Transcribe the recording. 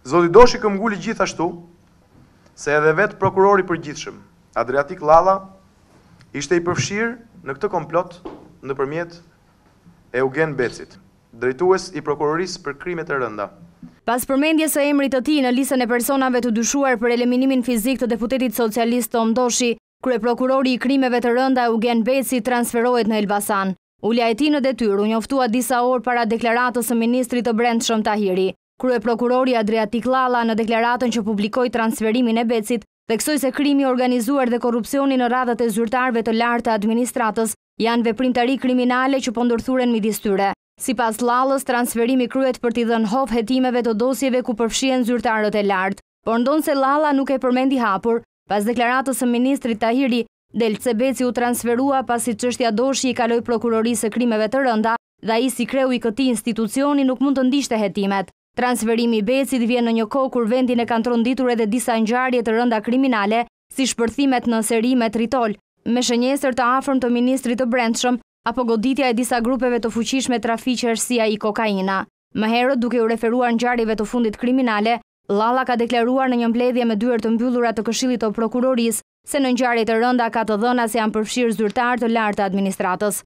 Zoti Doshi këmbguli gjithashtu se edhe vetë prokurori përgjithshëm, Adriatik Llalla, ishte i përfshirë në këtë komplot nëpërmjet Eugen Becit, drejtues i prokurorisë për krimet e rënda. Pas përmendjes së emrit të tij në listën e personave të dyshuar për eliminimin fizik të deputetit socialist Tom Doshi, kryeprokurori i krimeve të rënda Eugen Beci transferohet në Elbasan. Ulja e tij në detyrë u njoftua disa orë para deklaratës së ministrit të Brendshëm Tahiri. Kryeprokurori Adriatik Llalla në deklaratën që publikoi transferimin e Becit theksoi se krimi i organizuar dhe korrupsioni në radhët e zyrtarëve të lartë të administratës janë veprimtari kriminale që po ndërthuren midis tyre. Sipas Llallës, transferimi kryhet për t'i dhënë hof hetimeve të dosjeve ku përfshihen zyrtarët e lartë, por ndon se Llalla nuk e përmendi hapur, pas deklaratës së ministrit Tahiri, del se Beci u transferua pasi çështja Doshi i kaloi prokurorisë së krimeve të rënda dhe ai si kreu i këtij institucioni nuk mund të ndiqte hetimet. Transferimi i Becit vjen në një kohë kur vendin e kanë tronditur edhe disa ngjarje të rënda kriminale, si shpërthimet në seri me Tritol, me shënjesër të afërm të ministrit të Brendshëm, apo goditja e disa grupeve të fuqishme trafiqerësia i kokaina. Më herët, duke u referuar ngjarjeve të fundit kriminale, Llalla ka deklaruar në një mbledhje me dyert të mbyllura të Këshillit të Prokurorisë se në ngjarje të rënda ka të dhëna se janë përfshirë zyrtarë të lartë të administratës.